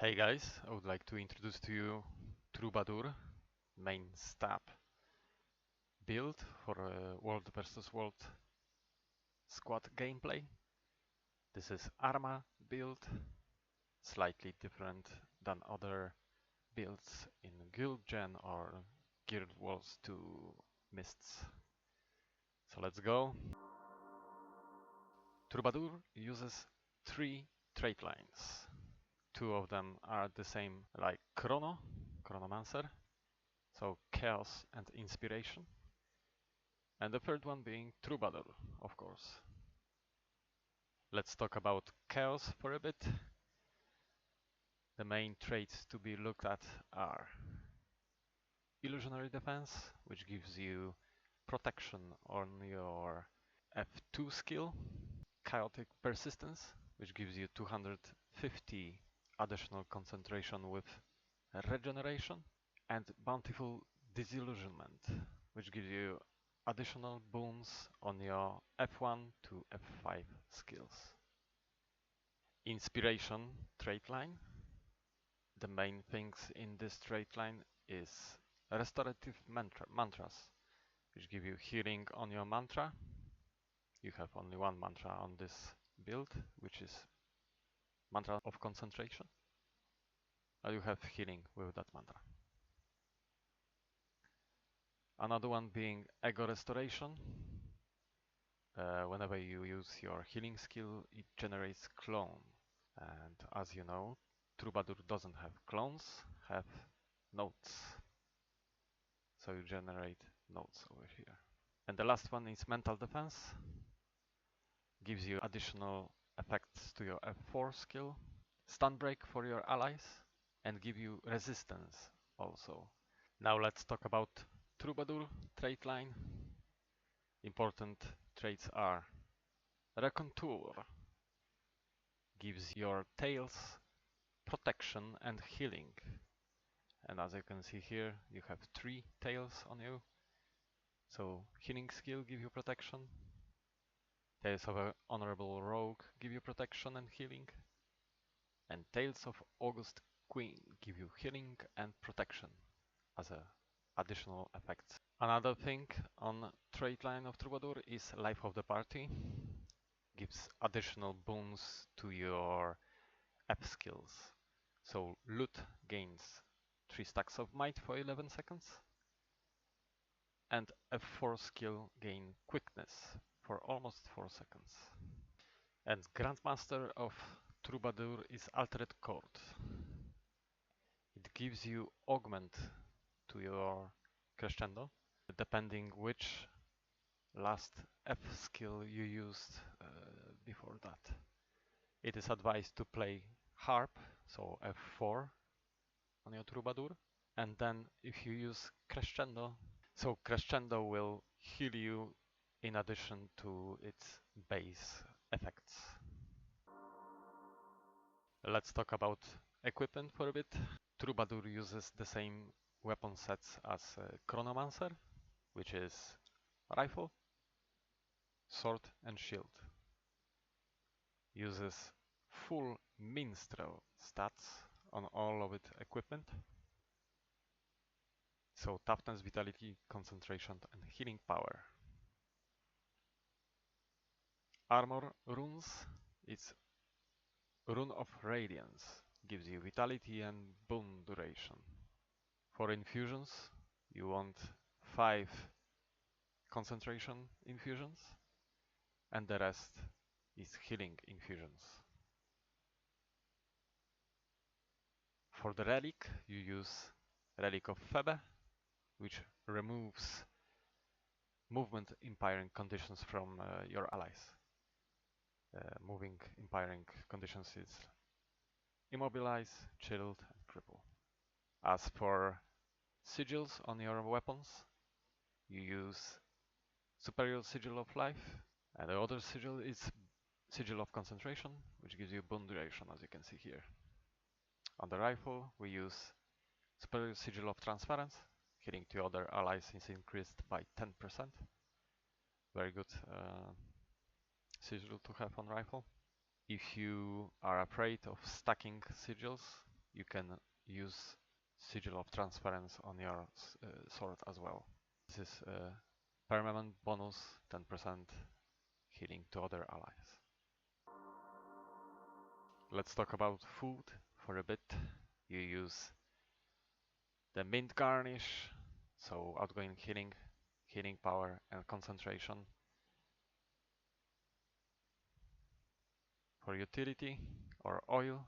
Hey guys, I would like to introduce to you Troubadour main stab build for World vs. World squad gameplay. This is ARMA build, slightly different than other builds in Guild Gen or Guild Wars 2 Mists. So let's go. Troubadour uses 3 trait lines. 2 of them are the same like Chronomancer, so Chaos and Inspiration. And the third one being Troubadour, of course. Let's talk about Chaos for a bit. The main traits to be looked at are Illusionary Defense, which gives you protection on your F2 skill. Chaotic Persistence, which gives you 250 additional concentration with regeneration. And Bountiful Disillusionment, which gives you additional boons on your F1 to F5 skills. Inspiration trait line. The main things in this trait line is restorative mantras, which give you healing on your mantra. You have only one mantra on this build, which is mantra of concentration. And you have healing with that mantra. Another one being Ego Restoration. Whenever you use your healing skill, it generates clone. And as you know, Troubadour doesn't have clones, have notes. So you generate notes over here. And the last one is Mental Defense. Gives you additional effects to your F4 skill. Stun break for your allies. And give you resistance also. Now let's talk about Troubadour trait line. Important traits are Recontour. Gives your tails protection and healing. And as you can see here, you have 3 tails on you. So healing skill give you protection. Tales of an Honorable Rogue give you protection and healing. And Tales of August Queen give you healing and protection as additional effects. Another thing on trait line of Troubadour is Life of the Party. Gives additional boons to your F skills. So Loot gains 3 stacks of might for 11 seconds. And F4 skill gain quickness for almost 4 seconds. And Grandmaster of Troubadour is Altered Chord. It gives you augment to your crescendo, depending which last F skill you used before that. It is advised to play harp, so F4 on your Troubadour, and then if you use crescendo, so crescendo will heal you in addition to its base effects. Let's talk about equipment for a bit. Troubadour uses the same weapon sets as Chronomancer, which is rifle, sword and shield. Uses full minstrel stats on all of its equipment. So toughness, vitality, concentration and healing power. Armor runes, it's Rune of Radiance, gives you vitality and boon duration. For infusions, you want 5 concentration infusions, and the rest is healing infusions. For the relic, you use Relic of Febe, which removes movement impairing conditions from your allies. Moving impairing conditions is immobilize, chilled, and cripple. As for sigils on your weapons, you use Superior Sigil of Life, and the other sigil is Sigil of Concentration, which gives you boon duration, as you can see here. On the rifle, we use Superior Sigil of Transference, healing to other allies is increased by 10%. Very good sigil to have on rifle. If you are afraid of stacking sigils, you can use Sigil of Transference on your sword as well. This is a permanent bonus, 10% healing to other allies. Let's talk about food for a bit. You use the mint garnish, so outgoing healing, healing power and concentration. For utility or oil,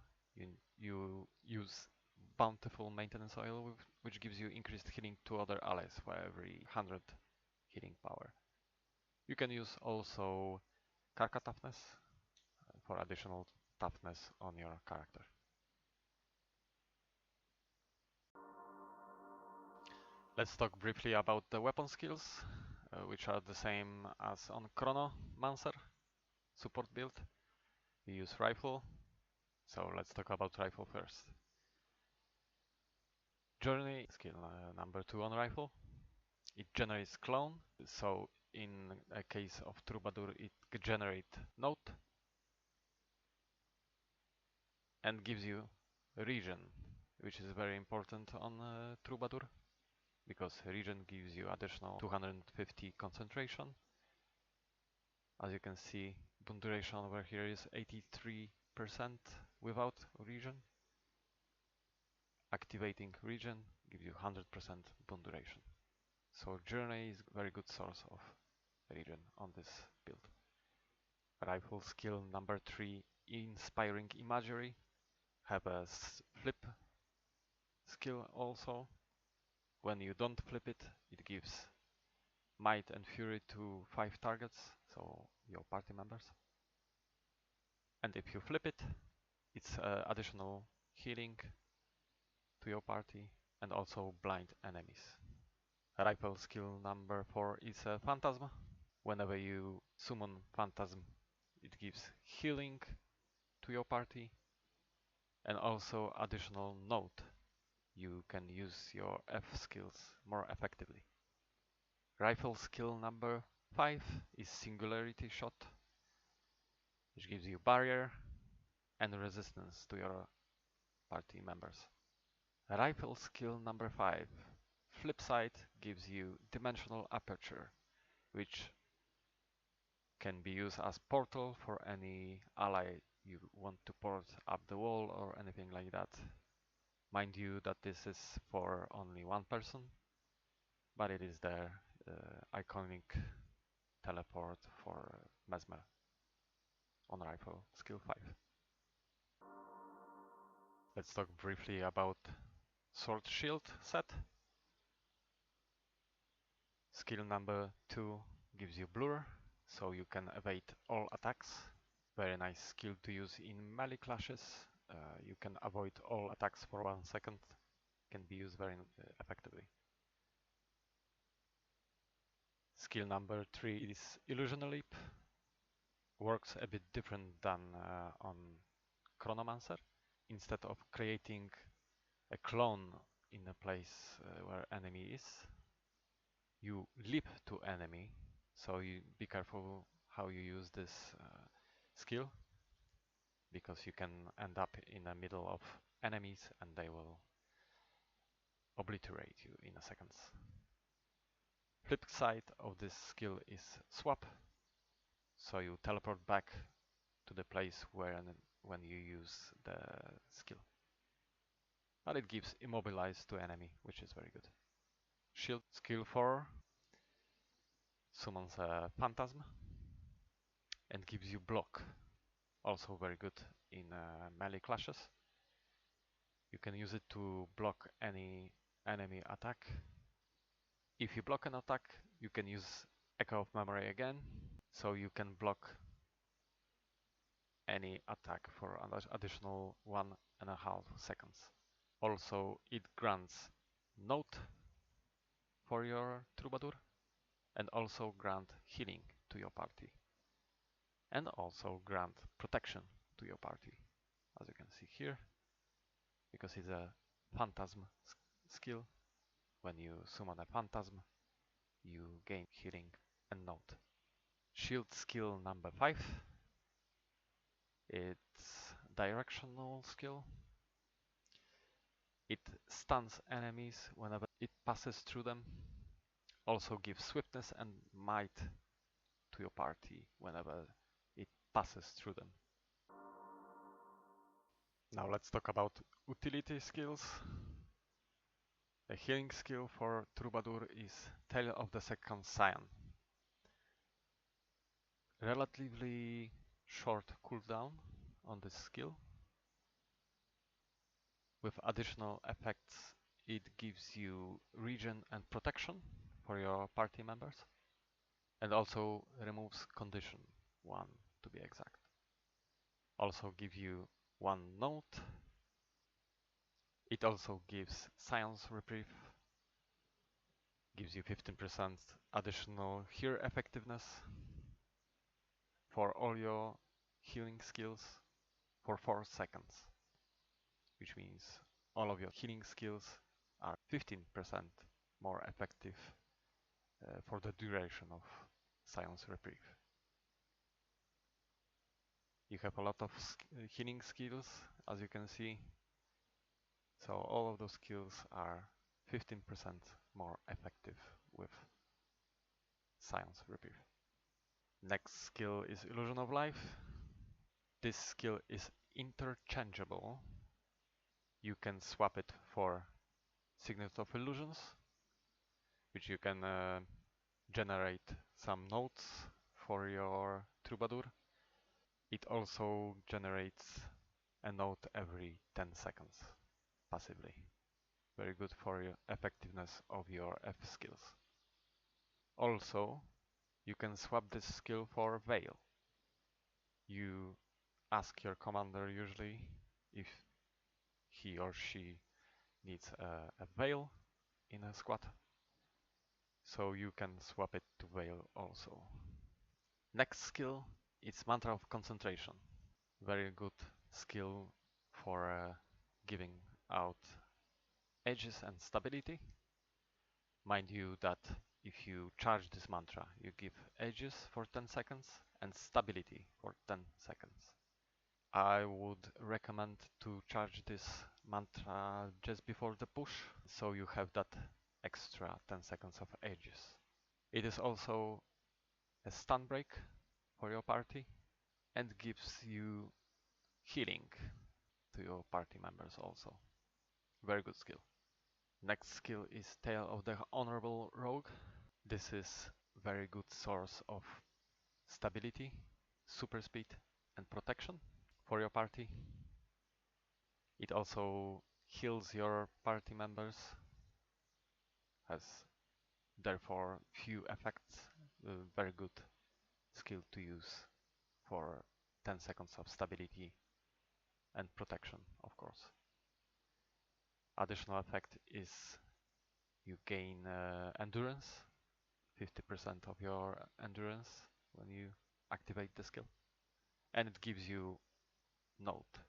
you use bountiful maintenance oil, which gives you increased healing to other allies for every 100 healing power. You can use also Karka toughness for additional toughness on your character. Let's talk briefly about the weapon skills, which are the same as on Chronomancer support build. We use rifle, so let's talk about rifle first. Journey skill number 2 on rifle. It generates clone, so in a case of Troubadour it generates note and gives you regen, which is very important on Troubadour, because regen gives you additional 250 concentration. As you can see, boon duration over here is 83% without regen. Activating regen gives you 100% boon duration. So Journey is a very good source of regen on this build. Rifle skill number 3, Inspiring Imagery. Have a flip skill also. When you don't flip it, it gives Might and Fury to 5 targets, so your party members. And if you flip it, it's additional healing to your party and also blind enemies. Rifle skill number 4 is Phantasm. Whenever you summon Phantasm, it gives healing to your party and also additional note. You can use your F skills more effectively. Rifle skill number 5 is Singularity Shot, which gives you barrier and resistance to your party members. Rifle skill number 5, Flip Side, gives you Dimensional Aperture, which can be used as portal for any ally you want to port up the wall or anything like that. Mind you that this is for only one person, but it is the iconic teleport for Mesmer on rifle skill 5. Let's talk briefly about Sword Shield set. Skill number 2 gives you Blur, so you can evade all attacks. Very nice skill to use in melee clashes. You can avoid all attacks for 1 second. Can be used very effectively. Skill number 3 is Illusional Leap. Works a bit different than on Chronomancer. Instead of creating a clone in a place where enemy is, you leap to enemy, so you be careful how you use this skill, because you can end up in the middle of enemies and they will obliterate you in a second. Flip side of this skill is Swap, so you teleport back to the place when you use the skill. But it gives Immobilize to enemy, which is very good. Shield skill 4 summons a Phantasm and gives you Block, also very good in melee clashes. You can use it to block any enemy attack. If you block an attack, you can use Echo of Memory again, so you can block any attack for an additional 1.5 seconds. Also, it grants Note for your Troubadour and also grant healing to your party, and also grant protection to your party, as you can see here, because it's a Phantasm skill. When you summon a Phantasm, you gain healing and note. Shield skill number 5. It's directional skill. It stuns enemies whenever it passes through them. Also gives swiftness and might to your party whenever it passes through them. Now let's talk about utility skills. The healing skill for Troubadour is Tale of the Second Scion. Relatively short cooldown on this skill. With additional effects, it gives you regen and protection for your party members, and also removes condition 1 to be exact. Also give you 1 note. It also gives Science Reprieve, gives you 15% additional here effectiveness for all your healing skills for 4 seconds, which means all of your healing skills are 15% more effective for the duration of Science Reprieve. You have a lot of healing skills, as you can see, so all of those skills are 15% more effective with Science Reprieve. Next skill is Illusion of Life. This skill is interchangeable. You can swap it for Signet of Illusions, which you can generate some notes for your Troubadour. It also generates a note every 10 seconds passively. Very good for your effectiveness of your F skills. Also, you can swap this skill for Veil. You ask your commander usually if he or she needs a Veil in a squad, so you can swap it to Veil also. Next skill is Mantra of Concentration. Very good skill for giving out Aegis and stability. Mind you that if you charge this mantra, you give Aegis for 10 seconds and stability for 10 seconds. I would recommend to charge this mantra just before the push, so you have that extra 10 seconds of Aegis. It is also a stun break for your party and gives you healing to your party members also. Very good skill. Next skill is Tale of the Honorable Rogue. This is very good source of stability, super speed and protection for your party. It also heals your party members, has therefore few effects, very good skill to use for 10 seconds of stability and protection, of course. Additional effect is you gain endurance, 50% of your endurance when you activate the skill. And it gives you note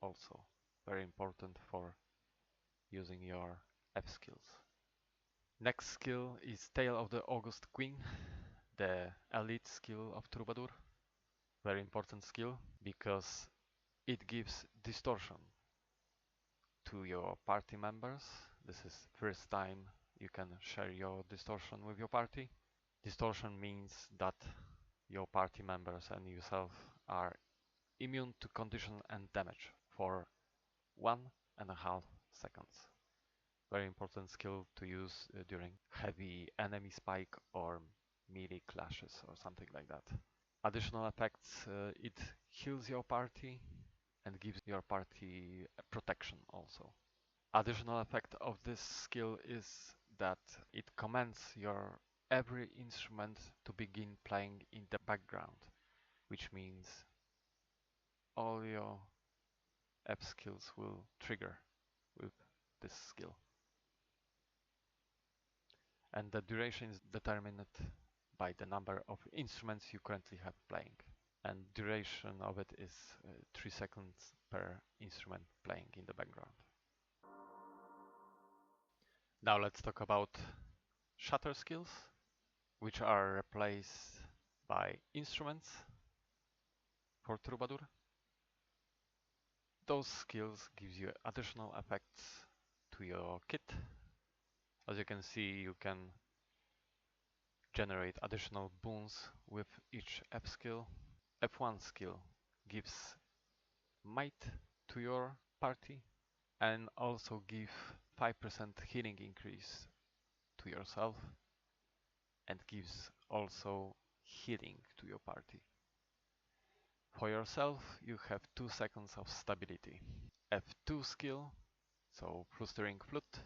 also, very important for using your F skills. Next skill is Tale of the August Queen, the elite skill of Troubadour. Very important skill because it gives distortion to your party members. This is first time you can share your distortion with your party. Distortion means that your party members and yourself are immune to condition and damage for 1.5 seconds. Very important skill to use during heavy enemy spike or melee clashes or something like that. Additional effects, it heals your party and gives your party protection also. Additional effect of this skill is that it commands your every instrument to begin playing in the background, which means all your F skills will trigger with this skill. And the duration is determined by the number of instruments you currently have playing. And duration of it is 3 seconds per instrument playing in the background. Now let's talk about shatter skills, which are replaced by instruments for Troubadour. Those skills gives you additional effects to to your kit. As you can see, you can generate additional boons with each F skill. F1 skill gives might to your party and also give 5% healing increase to yourself and gives also healing to your party. For yourself, you have 2 seconds of stability. F2 skill, so Flustering Flute,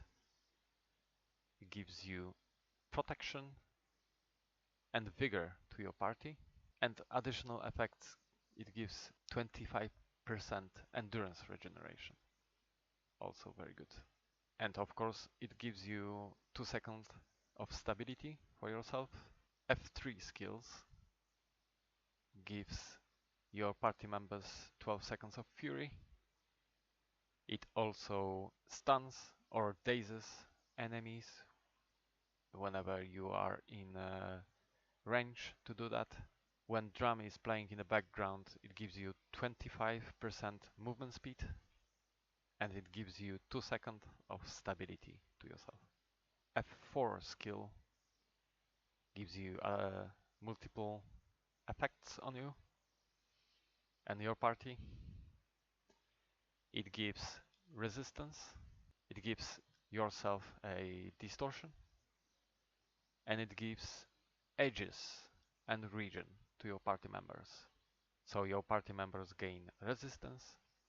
gives you protection and vigor to your party, and additional effects, it gives 25% endurance regeneration, also very good. And of course it gives you 2 seconds of stability for yourself. F3 skills gives your party members 12 seconds of fury. It also stuns or dazes enemies whenever you are in range to do that. When drum is playing in the background, it gives you 25% movement speed and it gives you 2 seconds of stability to yourself. F4 skill gives you multiple effects on you and your party. It gives resistance, it gives yourself a distortion, and it gives Aegis and regen to your party members. So your party members gain resistance,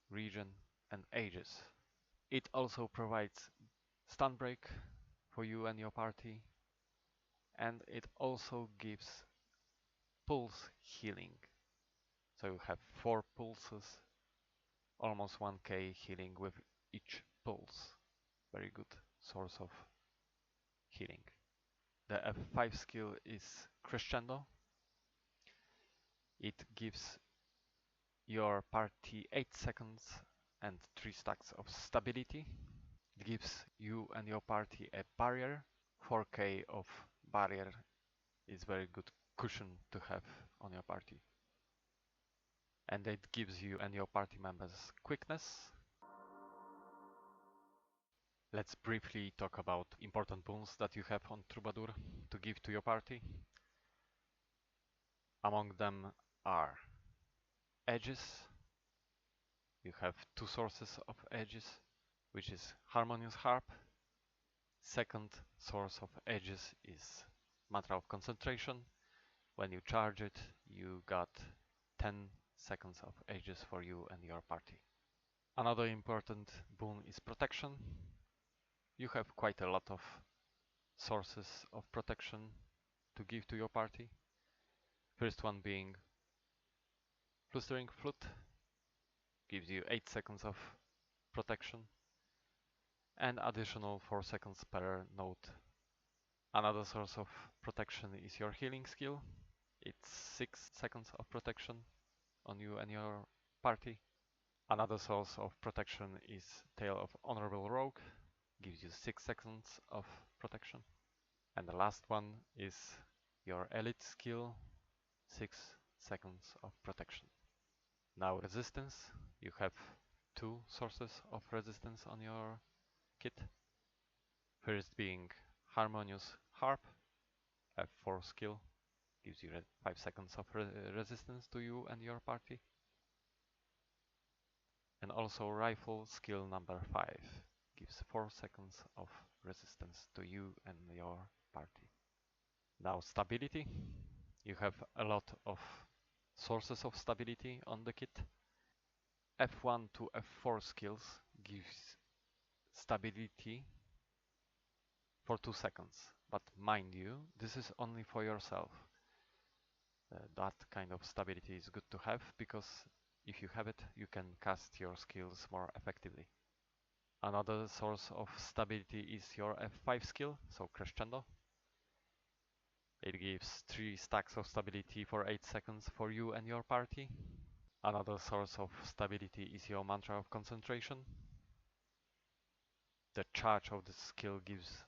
regen, and Aegis. It also provides stun break for you and your party, and it also gives pulse healing. So you have 4 pulses, almost 1k healing with each pulse. Very good source of healing. The F5 skill is Crescendo. It gives your party 8 seconds and 3 stacks of stability. It gives you and your party a barrier. 4k of barrier is very good cushion to have on your party. And it gives you and your party members quickness. Let's briefly talk about important boons that you have on Troubadour to give to your party. Among them are Aegis. You have 2 sources of Aegis, which is Harmonious Harp. Second source of Aegis is Mantra of Concentration. When you charge it, you got 10 seconds of Aegis for you and your party. Another important boon is Protection. You have quite a lot of sources of protection to give to your party. First one being Flustering Flute, gives you 8 seconds of protection and additional 4 seconds per note. Another source of protection is your healing skill. It's 6 seconds of protection on you and your party. Another source of protection is Tale of Honorable Rogue, gives you 6 seconds of protection. And the last one is your elite skill, 6 seconds of protection. Now resistance, you have 2 sources of resistance on your kit. First being Harmonious Harp, F4 skill, gives you 5 seconds of resistance to you and your party. And also Rifle skill number 5, gives 4 seconds of resistance to you and your party. Now stability, you have a lot of sources of stability on the kit. F1 to F4 skills gives stability for 2 seconds, but mind you, this is only for yourself. That kind of stability is good to have, because if you have it, you can cast your skills more effectively. Another source of stability is your F5 skill, so Crescendo. It gives 3 stacks of stability for 8 seconds for you and your party. Another source of stability is your Mantra of Concentration. The charge of this skill gives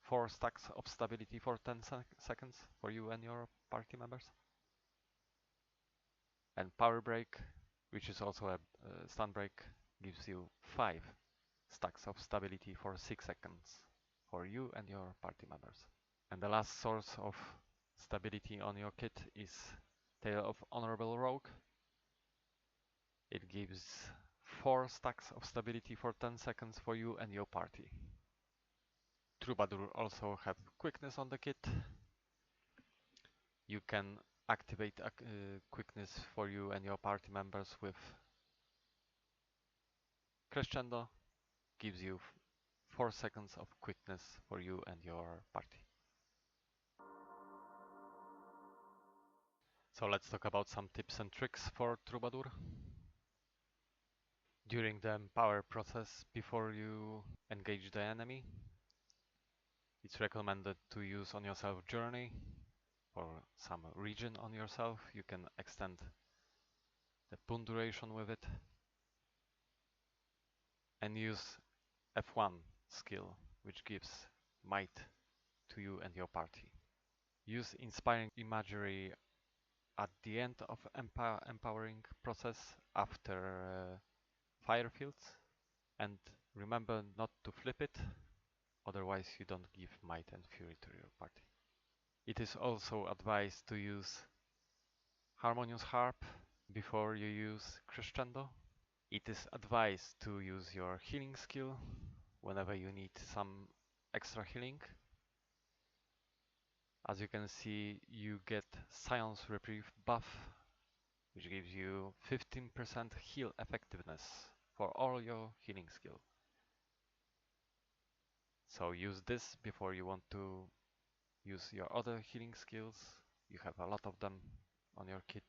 4 stacks of stability for 10 seconds for you and your party members. And Power Break, which is also a stun break, gives you 5 stacks of stability for 6 seconds for you and your party members. And the last source of stability on your kit is Tale of Honorable Rogue. It gives 4 stacks of stability for 10 seconds for you and your party. Troubadour also have quickness on the kit. You can activate quickness for you and your party members with Crescendo. Gives you 4 seconds of quickness for you and your party. So let's talk about some tips and tricks for Troubadour. During the empower process, before you engage the enemy, it's recommended to use on yourself journey for some region on yourself. You can extend the boon duration with it and use F1 skill, which gives might to you and your party. Use inspiring imagery at the end of empowering process after fire fields, and remember not to flip it, otherwise you don't give might and fury to your party. It is also advised to use harmonious harp before you use crescendo. It is advised to use your healing skill whenever you need some extra healing. As you can see, you get Science Reprieve buff, which gives you 15% heal effectiveness for all your healing skill. So use this before you want to use your other healing skills. You have a lot of them on your kit.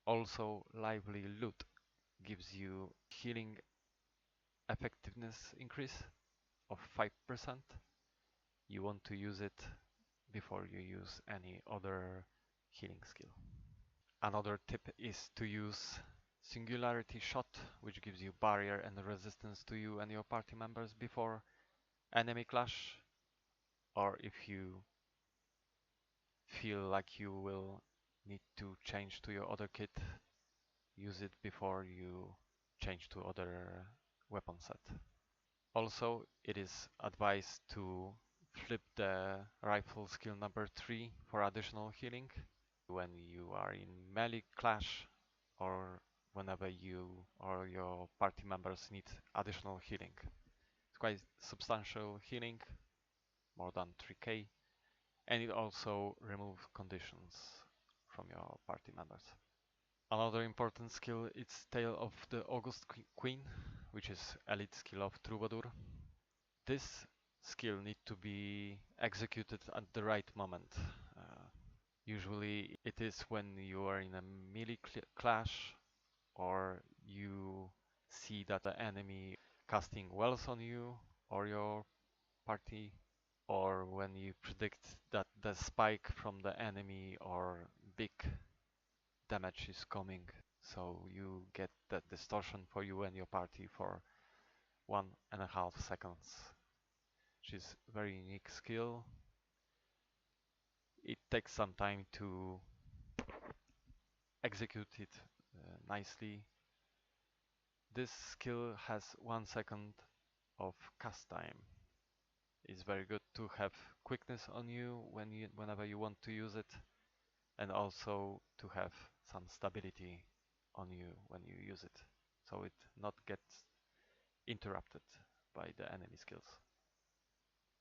Also, Lively Loot gives you healing effectiveness increase of 5%. You want to use it before you use any other healing skill. Another tip is to use Singularity Shot, which gives you barrier and resistance to you and your party members before enemy clash, or if you feel like you will need to change to your other kit, use it before you change to other weapon set. Also, it is advised to flip the rifle skill number 3 for additional healing when you are in melee clash or whenever you or your party members need additional healing. It's quite substantial healing, more than 3k, and it also removes conditions from your party members. Another important skill is Tale of the August Queen, which is elite skill of Troubadour. This skill needs to be executed at the right moment. Usually it is when you are in a melee clash or you see that the enemy casting wells on you or your party, or when you predict that the spike from the enemy or big damage is coming, so you get that distortion for you and your party for 1.5 seconds, which is very unique skill. It takes some time to execute it nicely. This skill has 1 second of cast time. It's very good to have quickness on you whenever you want to use it, and also to have some stability on you when you use it, so it not gets interrupted by the enemy skills.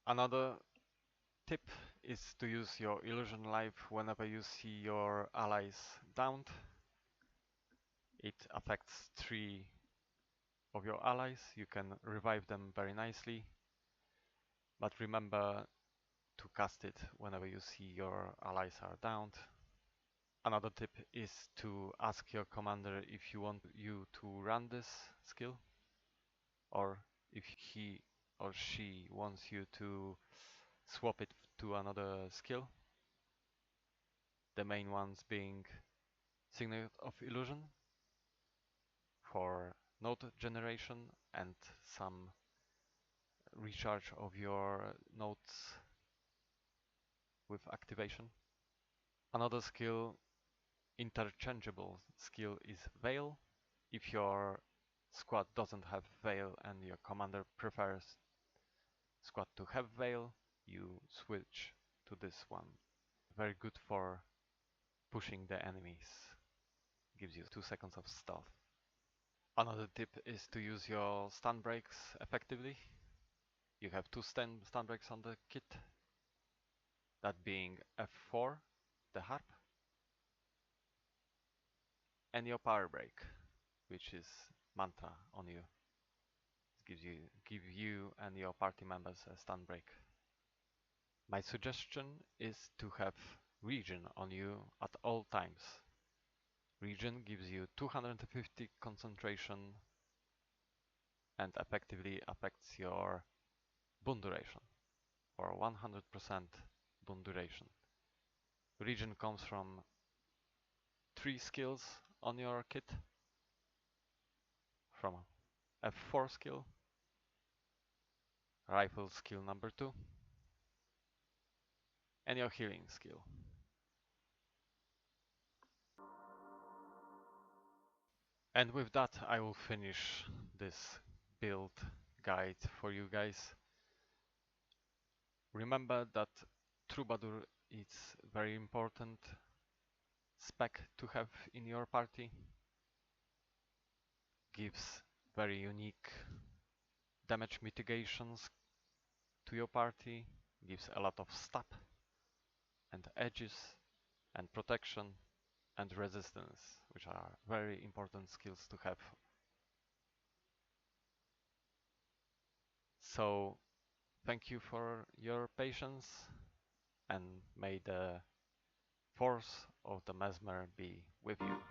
Another tip is to use your illusion life whenever you see your allies downed. It affects 3 of your allies. You can revive them very nicely, but remember to cast it whenever you see your allies are downed. Another tip is to ask your commander if you want you to run this skill, or if he or she wants you to swap it to another skill. The main ones being Signet of Illusion for node generation and some recharge of your nodes with activation. Another skill, interchangeable skill, is Veil. If your squad doesn't have Veil and your commander prefers squad to have Veil, you switch to this one. Very good for pushing the enemies. Gives you 2 seconds of stealth. Another tip is to use your stun breaks effectively. You have 2 stun breaks on the kit. That being F4, the harp, and your power break, which is mantra on you. It give you and your party members a stun break. My suggestion is to have Regen on you at all times. Regen gives you 250 concentration and effectively affects your boon duration for 100% boon duration. Regen comes from 3 skills on your kit, from F4 skill, rifle skill number 2, and your healing skill. And with that, I will finish this build guide for you guys. Remember that Troubadour is very important spec to have in your party. Gives very unique damage mitigations to your party, gives a lot of stab and edges and protection and resistance, which are very important skills to have. So thank you for your patience, and may the force of the Mesmer be with you.